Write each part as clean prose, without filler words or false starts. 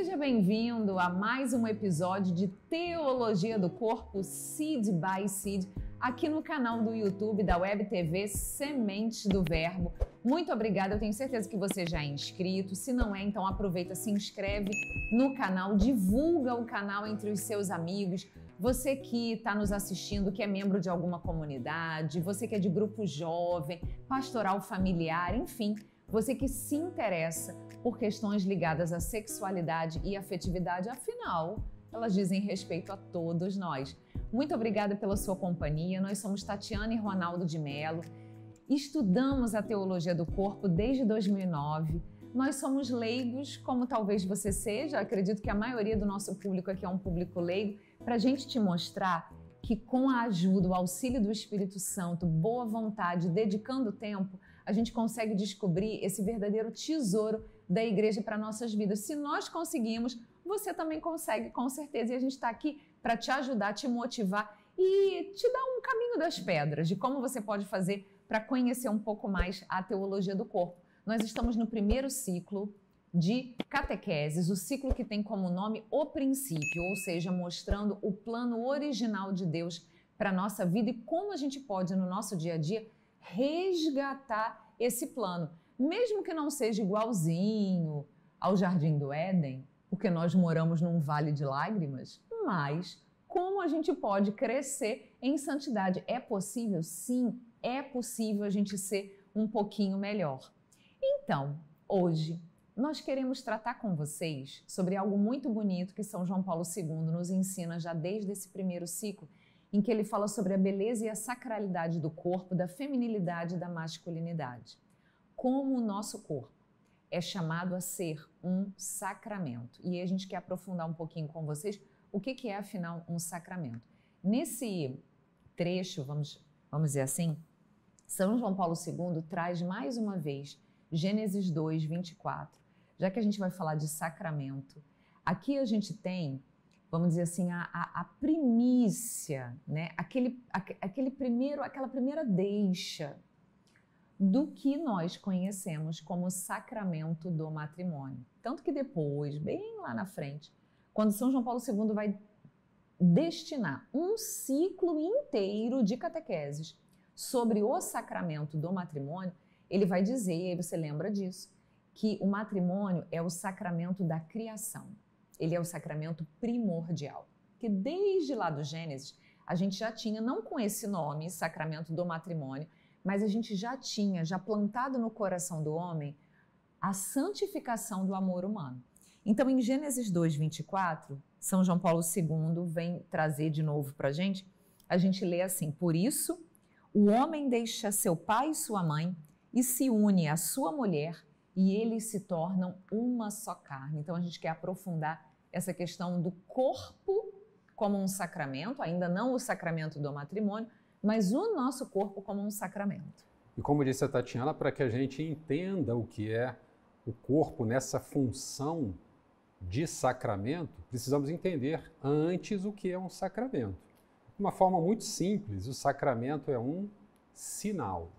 Seja bem-vindo a mais um episódio de Teologia do Corpo Seed by Seed, aqui no canal do YouTube da Web TV Sementes do Verbo. Muito obrigada, eu tenho certeza que você já é inscrito. Se não é, então aproveita, se inscreve no canal, divulga o canal entre os seus amigos. Você que está nos assistindo, que é membro de alguma comunidade, você que é de grupo jovem, pastoral familiar, enfim, você que se interessa por questões ligadas à sexualidade e afetividade, afinal, elas dizem respeito a todos nós. Muito obrigada pela sua companhia. Nós somos Tatiana e Ronaldo de Mello. Estudamos a teologia do corpo desde 2009. Nós somos leigos, como talvez você seja. Acredito que a maioria do nosso público aqui é um público leigo, para a gente te mostrar que com a ajuda, o auxílio do Espírito Santo, boa vontade, dedicando tempo, a gente consegue descobrir esse verdadeiro tesouro da igreja para nossas vidas. Se nós conseguimos, você também consegue, com certeza. E a gente está aqui para te ajudar, te motivar e te dar um caminho das pedras de como você pode fazer para conhecer um pouco mais a teologia do corpo. Nós estamos no primeiro ciclo de catequeses, o ciclo que tem como nome O Princípio, ou seja, mostrando o plano original de Deus para a nossa vida e como a gente pode, no nosso dia a dia, resgatar esse plano, mesmo que não seja igualzinho ao Jardim do Éden, porque nós moramos num vale de lágrimas, mas como a gente pode crescer em santidade? É possível? Sim, é possível a gente ser um pouquinho melhor. Então, hoje, nós queremos tratar com vocês sobre algo muito bonito que São João Paulo II nos ensina já desde esse primeiro ciclo, em que ele fala sobre a beleza e a sacralidade do corpo, da feminilidade e da masculinidade. Como o nosso corpo é chamado a ser um sacramento. E aí a gente quer aprofundar um pouquinho com vocês o que é, afinal, um sacramento. Nesse trecho, vamos dizer assim, São João Paulo II traz mais uma vez Gênesis 2, 24. Já que a gente vai falar de sacramento, aqui a gente tem, vamos dizer assim, a primícia, né? Aquela primeira deixa do que nós conhecemos como sacramento do matrimônio. Tanto que depois, bem lá na frente, quando São João Paulo II vai destinar um ciclo inteiro de catequeses sobre o sacramento do matrimônio, ele vai dizer, e aí você lembra disso, que o matrimônio é o sacramento da criação. Ele é o sacramento primordial. Que desde lá do Gênesis, a gente já tinha, não com esse nome, sacramento do matrimônio, mas a gente já tinha, já plantado no coração do homem, a santificação do amor humano. Então, em Gênesis 2, 24, São João Paulo II vem trazer de novo para a gente lê assim: por isso, o homem deixa seu pai e sua mãe e se une à sua mulher, e eles se tornam uma só carne. Então, a gente quer aprofundar essa questão do corpo como um sacramento, ainda não o sacramento do matrimônio, mas o nosso corpo como um sacramento. E como disse a Tatiana, para que a gente entenda o que é o corpo nessa função de sacramento, precisamos entender antes o que é um sacramento. De uma forma muito simples, o sacramento é um sinal.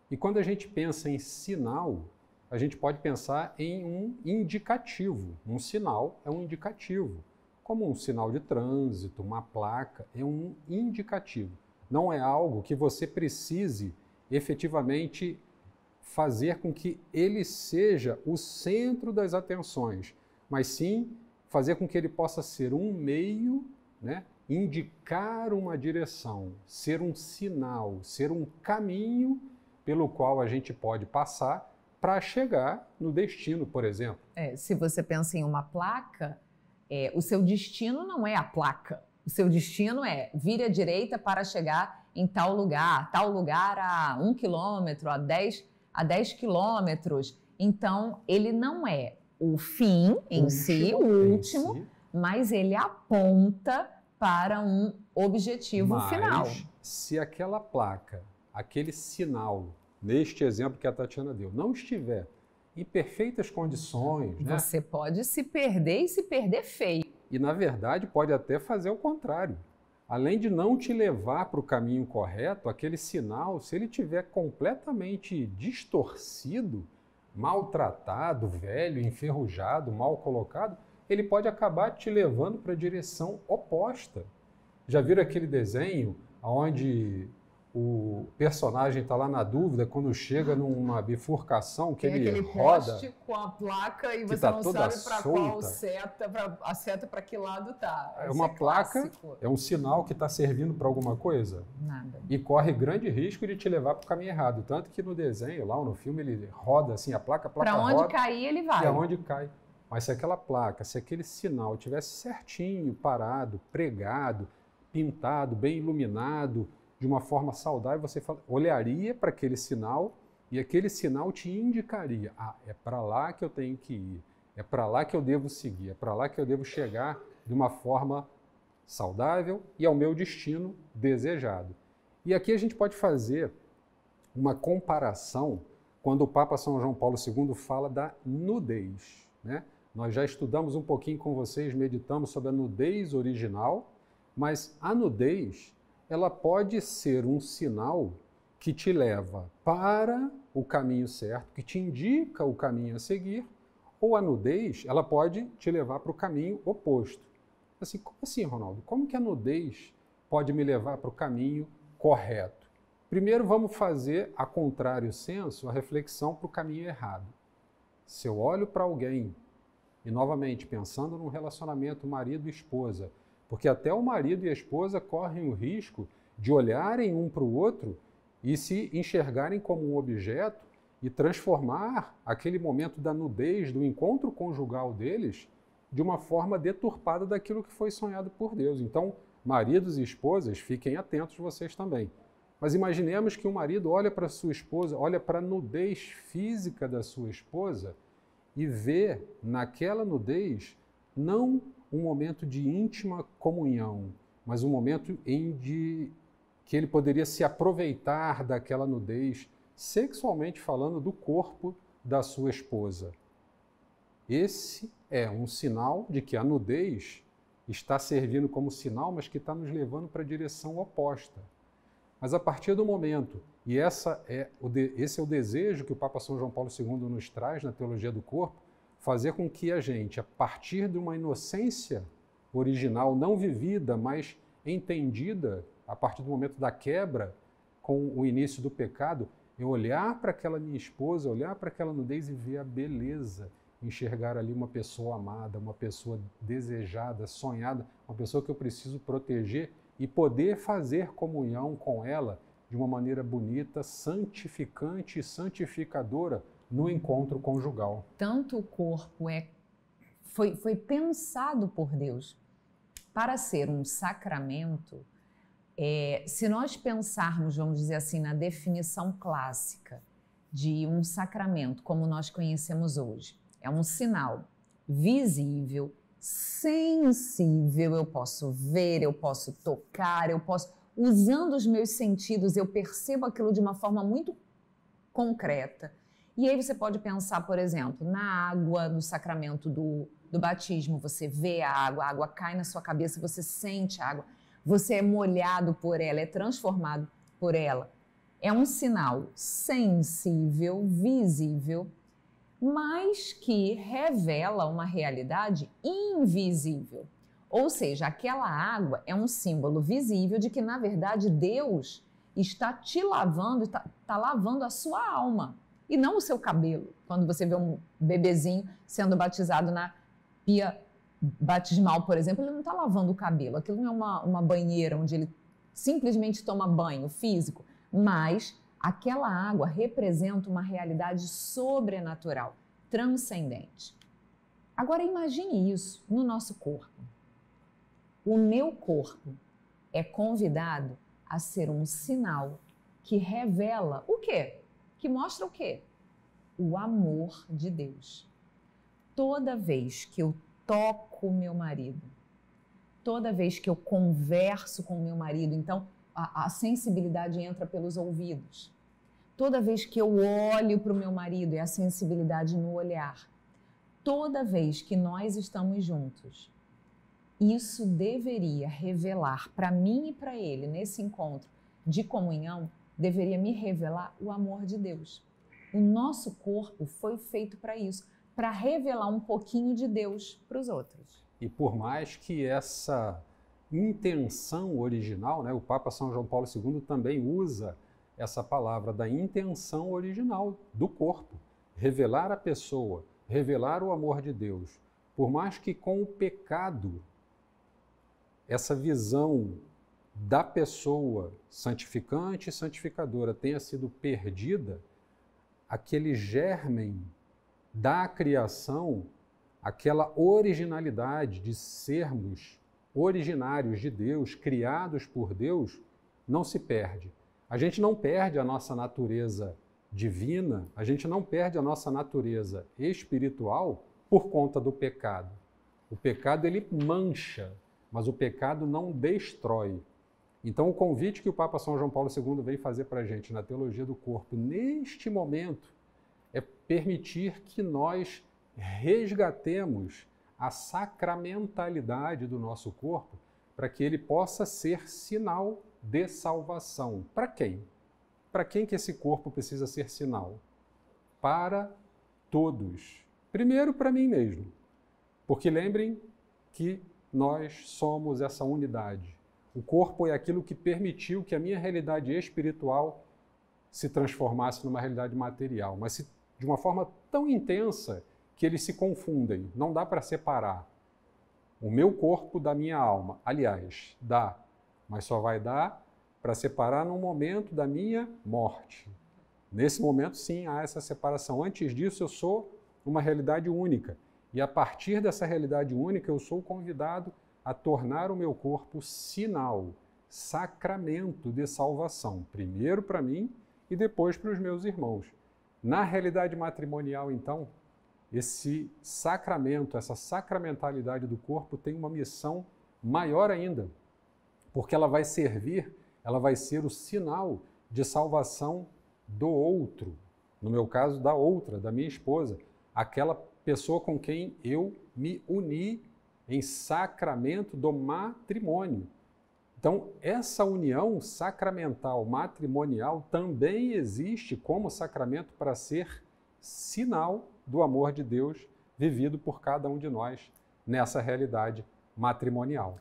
E quando a gente pensa em sinal, a gente pode pensar em um indicativo. Um sinal é um indicativo, como um sinal de trânsito, uma placa, é um indicativo. Não é algo que você precise efetivamente fazer com que ele seja o centro das atenções, mas sim fazer com que ele possa ser um meio, né, indicar uma direção, ser um sinal, ser um caminho pelo qual a gente pode passar para chegar no destino, por exemplo. Se você pensa em uma placa, o seu destino não é a placa. O seu destino é vire à direita para chegar em tal lugar a 1 quilômetro, a 10 quilômetros. Então, ele não é o fim em si, o último, mas ele aponta para um objetivo final. Se aquela placa, aquele sinal, neste exemplo que a Tatiana deu, não estiver em perfeitas condições, você pode se perder e se perder feio. E, na verdade, pode até fazer o contrário. Além de não te levar para o caminho correto, aquele sinal, se ele estiver completamente distorcido, maltratado, velho, enferrujado, mal colocado, ele pode acabar te levando para a direção oposta. Já viram aquele desenho onde o personagem está lá na dúvida quando chega numa bifurcação que ele roda, poste com a placa e você tá não sabe para qual seta, a seta para que lado tá. É uma placa, é um sinal que está servindo para alguma coisa. Nada. E corre grande risco de te levar para o caminho errado. Tanto que no desenho, lá no filme, ele roda assim, a placa roda. Para onde cair, ele vai. E aonde cai. Mas se aquela placa, se aquele sinal tivesse certinho, parado, pregado, pintado, bem iluminado, de uma forma saudável, você olharia para aquele sinal e aquele sinal te indicaria, é para lá que eu tenho que ir, é para lá que eu devo seguir, é para lá que eu devo chegar de uma forma saudável e ao meu destino desejado. E aqui a gente pode fazer uma comparação quando o Papa São João Paulo II fala da nudez, né? Nós já estudamos um pouquinho com vocês, meditamos sobre a nudez original, mas a nudez, ela pode ser um sinal que te leva para o caminho certo, que te indica o caminho a seguir, ou a nudez, ela pode te levar para o caminho oposto. Assim, como assim, Ronaldo? Como que a nudez pode me levar para o caminho correto? Primeiro, vamos fazer, a contrário senso, a reflexão para o caminho errado. Se eu olho para alguém, e novamente, pensando num relacionamento marido e esposa, porque até o marido e a esposa correm o risco de olharem um para o outro e se enxergarem como um objeto e transformar aquele momento da nudez, do encontro conjugal deles, de uma forma deturpada daquilo que foi sonhado por Deus. Então, maridos e esposas, fiquem atentos vocês também. Mas imaginemos que um marido olha para sua esposa, olha para a nudez física da sua esposa e vê naquela nudez não um momento de íntima comunhão, mas um momento que ele poderia se aproveitar daquela nudez, sexualmente falando, do corpo da sua esposa. Esse é um sinal de que a nudez está servindo como sinal, mas que está nos levando para a direção oposta. Mas a partir do momento, e esse é o desejo que o Papa São João Paulo II nos traz na teologia do corpo, fazer com que a gente, a partir de uma inocência original, não vivida, mas entendida, a partir do momento da quebra com o início do pecado, eu olhar para aquela minha esposa, olhar para aquela nudez e ver a beleza, enxergar ali uma pessoa amada, uma pessoa desejada, sonhada, uma pessoa que eu preciso proteger e poder fazer comunhão com ela de uma maneira bonita, santificante e santificadora, no encontro conjugal. Tanto o corpo foi pensado por Deus para ser um sacramento. Se nós pensarmos, vamos dizer assim, na definição clássica de um sacramento como nós conhecemos hoje, é um sinal visível, sensível, eu posso ver, eu posso tocar, usando os meus sentidos, eu percebo aquilo de uma forma muito concreta. E aí você pode pensar, por exemplo, na água, no sacramento do batismo, você vê a água cai na sua cabeça, você sente a água, você é molhado por ela, é transformado por ela. É um sinal sensível, visível, mas que revela uma realidade invisível. Ou seja, aquela água é um símbolo visível de que, na verdade, Deus está te lavando, está lavando a sua alma. E não o seu cabelo. Quando você vê um bebezinho sendo batizado na pia batismal, por exemplo, ele não está lavando o cabelo. Aquilo não é uma banheira onde ele simplesmente toma banho físico, mas aquela água representa uma realidade sobrenatural, transcendente. Agora imagine isso no nosso corpo. O meu corpo é convidado a ser um sinal que revela o quê? Que mostra o quê? O amor de Deus. Toda vez que eu toco o meu marido, toda vez que eu converso com o meu marido, então a sensibilidade entra pelos ouvidos. Toda vez que eu olho para o meu marido, é a sensibilidade no olhar. Toda vez que nós estamos juntos, isso deveria revelar para mim e para ele, nesse encontro de comunhão, deveria me revelar o amor de Deus. O nosso corpo foi feito para isso, para revelar um pouquinho de Deus para os outros. E por mais que essa intenção original, né, o Papa São João Paulo II também usa essa palavra da intenção original do corpo, revelar a pessoa, revelar o amor de Deus. Por mais que com o pecado, essa visão da pessoa santificante e santificadora tenha sido perdida, aquele germen da criação, aquela originalidade de sermos originários de Deus, criados por Deus, não se perde. A gente não perde a nossa natureza divina, a gente não perde a nossa natureza espiritual por conta do pecado. O pecado, ele mancha, mas o pecado não destrói. Então, o convite que o Papa São João Paulo II veio fazer para a gente na teologia do corpo, neste momento, é permitir que nós resgatemos a sacramentalidade do nosso corpo para que ele possa ser sinal de salvação. Para quem? Para quem que esse corpo precisa ser sinal? Para todos. Primeiro, para mim mesmo. Porque lembrem que nós somos essa unidade. O corpo é aquilo que permitiu que a minha realidade espiritual se transformasse numa realidade material, mas de uma forma tão intensa que eles se confundem. Não dá para separar o meu corpo da minha alma. Aliás, dá, mas só vai dar para separar no momento da minha morte. Nesse momento, sim, há essa separação. Antes disso, eu sou uma realidade única. E a partir dessa realidade única, eu sou convidado a tornar o meu corpo sinal, sacramento de salvação. Primeiro para mim e depois para os meus irmãos. Na realidade matrimonial, então, esse sacramento, essa sacramentalidade do corpo tem uma missão maior ainda, porque ela vai servir, ela vai ser o sinal de salvação do outro, no meu caso, da outra, da minha esposa, aquela pessoa com quem eu me uni em sacramento do matrimônio. Então, essa união sacramental, matrimonial, também existe como sacramento para ser sinal do amor de Deus vivido por cada um de nós nessa realidade matrimonial.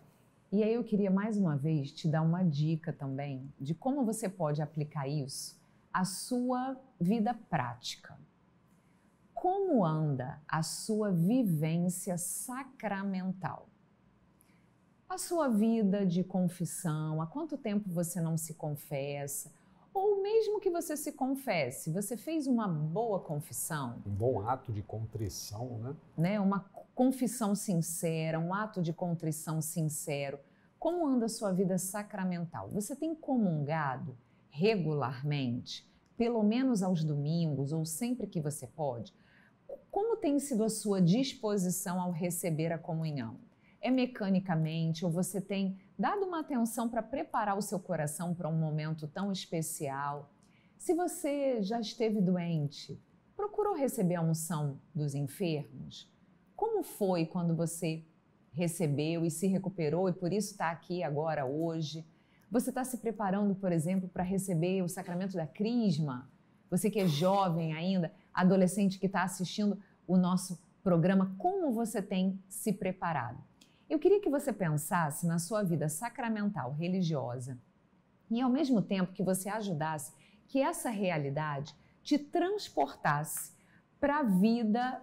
E aí eu queria mais uma vez te dar uma dica também de como você pode aplicar isso à sua vida prática. Como anda a sua vivência sacramental? A sua vida de confissão, há quanto tempo você não se confessa? Ou mesmo que você se confesse, você fez uma boa confissão? Um bom ato de contrição, né? Uma confissão sincera, um ato de contrição sincero. Como anda a sua vida sacramental? Você tem comungado regularmente, pelo menos aos domingos ou sempre que você pode? Como tem sido a sua disposição ao receber a comunhão? É mecanicamente ou você tem dado uma atenção para preparar o seu coração para um momento tão especial? Se você já esteve doente, procurou receber a unção dos enfermos? Como foi quando você recebeu e se recuperou e por isso está aqui agora, hoje? Você está se preparando, por exemplo, para receber o sacramento da crisma? Você que é jovem ainda, adolescente que está assistindo o nosso programa, como você tem se preparado? Eu queria que você pensasse na sua vida sacramental, religiosa, e ao mesmo tempo que você ajudasse que essa realidade te transportasse para a vida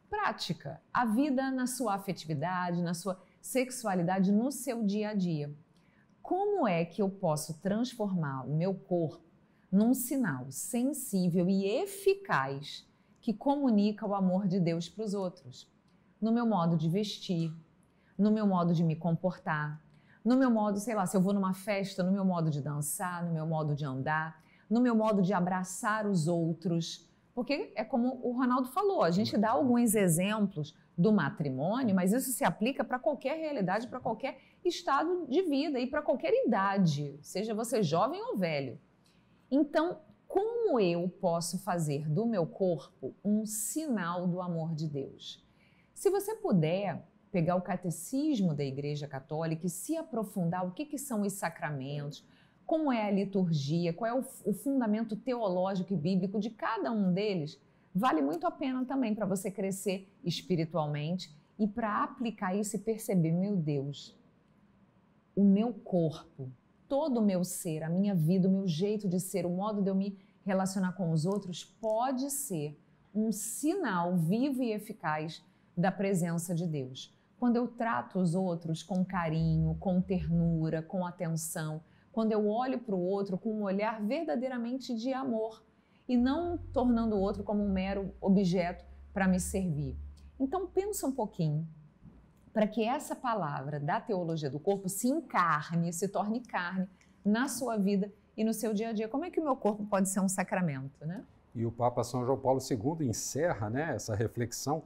prática, a vida na sua afetividade, na sua sexualidade, no seu dia a dia. Como é que eu posso transformar o meu corpo num sinal sensível e eficaz que comunica o amor de Deus para os outros? No meu modo de vestir, no meu modo de me comportar, no meu modo, sei lá, se eu vou numa festa, no meu modo de dançar, no meu modo de andar, no meu modo de abraçar os outros. Porque é como o Ronaldo falou, a gente dá alguns exemplos do matrimônio, mas isso se aplica para qualquer realidade, para qualquer estado de vida e para qualquer idade, seja você jovem ou velho. Então, como eu posso fazer do meu corpo um sinal do amor de Deus? Se você puder pegar o catecismo da Igreja Católica e se aprofundar o que são os sacramentos, como é a liturgia, qual é o fundamento teológico e bíblico de cada um deles, vale muito a pena também para você crescer espiritualmente e para aplicar isso e perceber, meu Deus, o meu corpo, todo o meu ser, a minha vida, o meu jeito de ser, o modo de eu me relacionar com os outros pode ser um sinal vivo e eficaz da presença de Deus. Quando eu trato os outros com carinho, com ternura, com atenção, quando eu olho para o outro com um olhar verdadeiramente de amor e não tornando o outro como um mero objeto para me servir. Então pensa um pouquinho para que essa palavra da teologia do corpo se encarne, se torne carne na sua vida e no seu dia a dia. Como é que o meu corpo pode ser um sacramento, né? E o Papa São João Paulo II encerra, né, essa reflexão.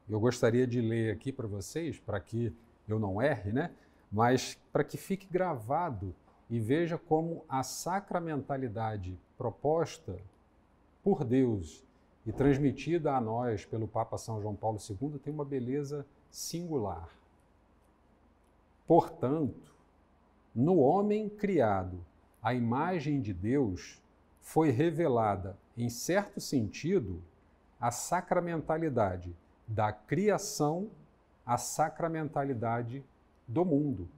Eu gostaria de ler aqui para vocês, para que eu não erre, né, mas para que fique gravado e veja como a sacramentalidade proposta por Deus e transmitida a nós pelo Papa São João Paulo II tem uma beleza singular. Portanto, no homem criado, a imagem de Deus foi revelada, em certo sentido, a sacramentalidade da criação, a sacramentalidade do mundo.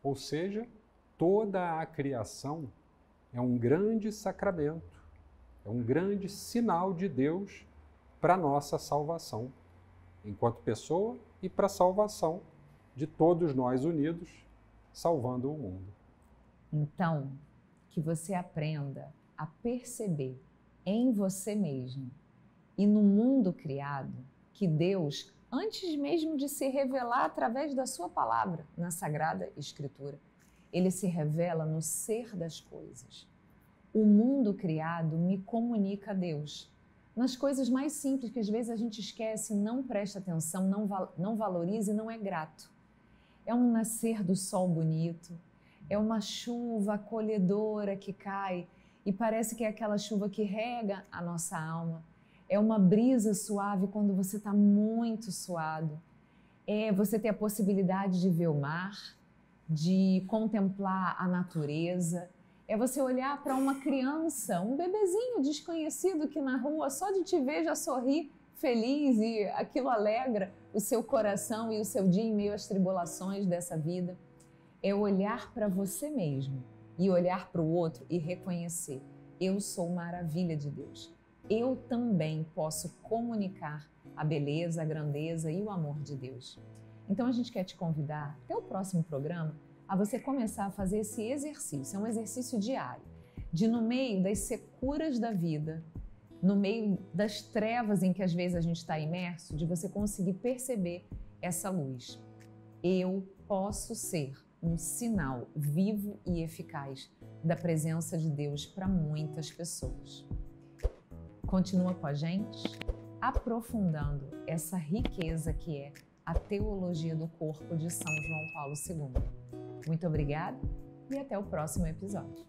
Ou seja, toda a criação é um grande sacramento, é um grande sinal de Deus para a nossa salvação, enquanto pessoa e para a salvação de todos nós unidos, salvando o mundo. Então, que você aprenda a perceber em você mesmo e no mundo criado que Deus, antes mesmo de se revelar através da sua palavra na Sagrada Escritura, ele se revela no ser das coisas. O mundo criado me comunica a Deus. Nas coisas mais simples que às vezes a gente esquece, não presta atenção, não valoriza e não é grato. É um nascer do sol bonito, é uma chuva acolhedora que cai e parece que é aquela chuva que rega a nossa alma. É uma brisa suave quando você está muito suado. É você ter a possibilidade de ver o mar, de contemplar a natureza. É você olhar para uma criança, um bebezinho desconhecido que na rua só de te ver já sorri feliz e aquilo alegra o seu coração e o seu dia em meio às tribulações dessa vida. É olhar para você mesmo e olhar para o outro e reconhecer: eu sou maravilha de Deus. Eu também posso comunicar a beleza, a grandeza e o amor de Deus. Então a gente quer te convidar até o próximo programa a você começar a fazer esse exercício. É um exercício diário, de no meio das securas da vida, no meio das trevas em que às vezes a gente está imerso, de você conseguir perceber essa luz. Eu posso ser um sinal vivo e eficaz da presença de Deus para muitas pessoas. Continua com a gente, aprofundando essa riqueza que é a teologia do corpo de São João Paulo II. Muito obrigada e até o próximo episódio.